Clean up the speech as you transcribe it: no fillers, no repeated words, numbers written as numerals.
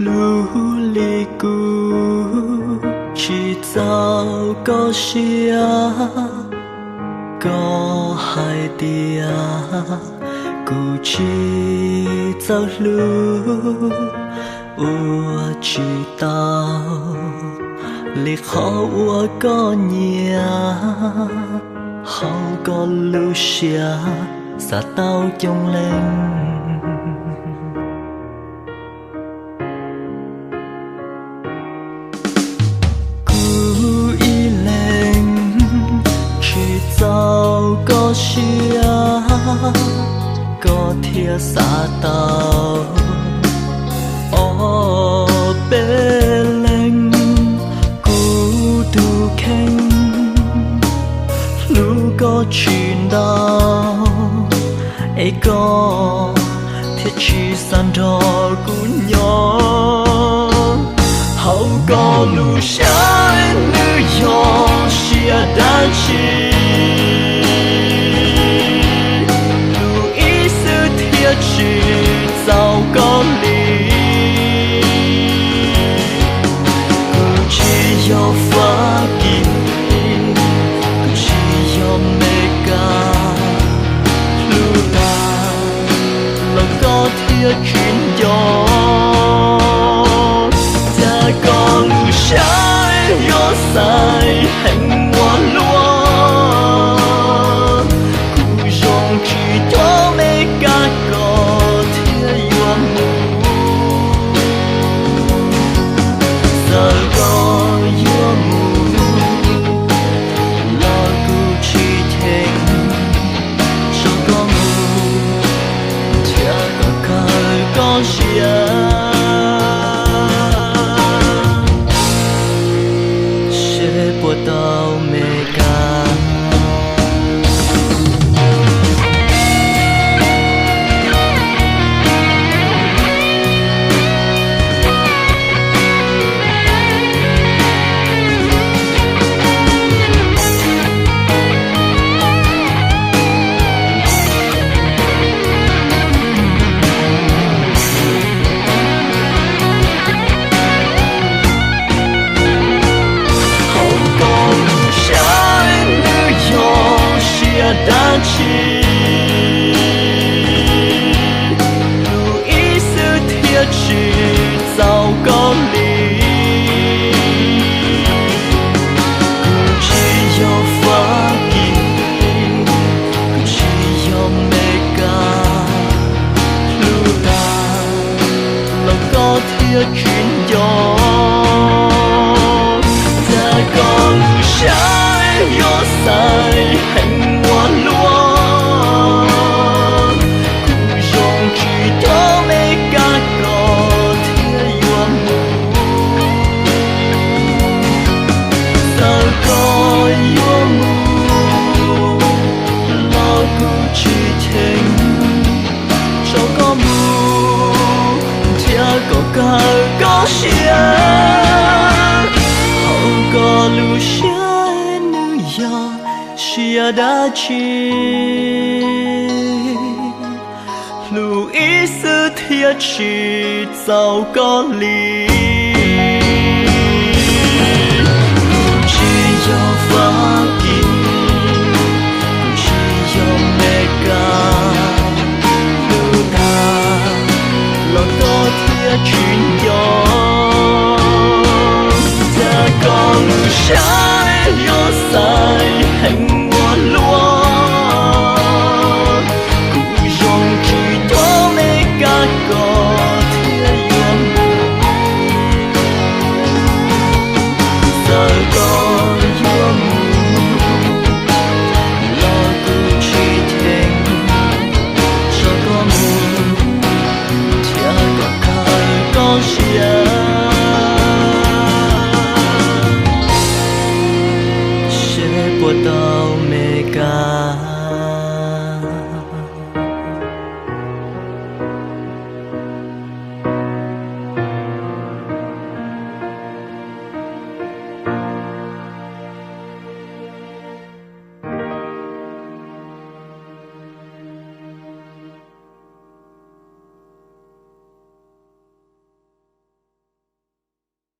努力过，去找个谁啊？个海底啊，孤去走路，我知道，你好我个娘，好个路下，撒到中灵。走个时啊，个铁沙道，哦，别人孤独看，路个去到，一个铁去山头姑娘，好个路上旅游是单去。去找个你，不只有发给，不只有每个路啦，那个铁军友，在个路上有谁恨我落，不容许多每个。到每个。单去，路易斯铁去找个你，不只有发给，不只有每个路啦，那个铁军友，在个路上有谁恨？高兴，好个路上女友是大去，路易斯铁去找个你，不只有发给，不只有每个路大，老多铁军。在公路上有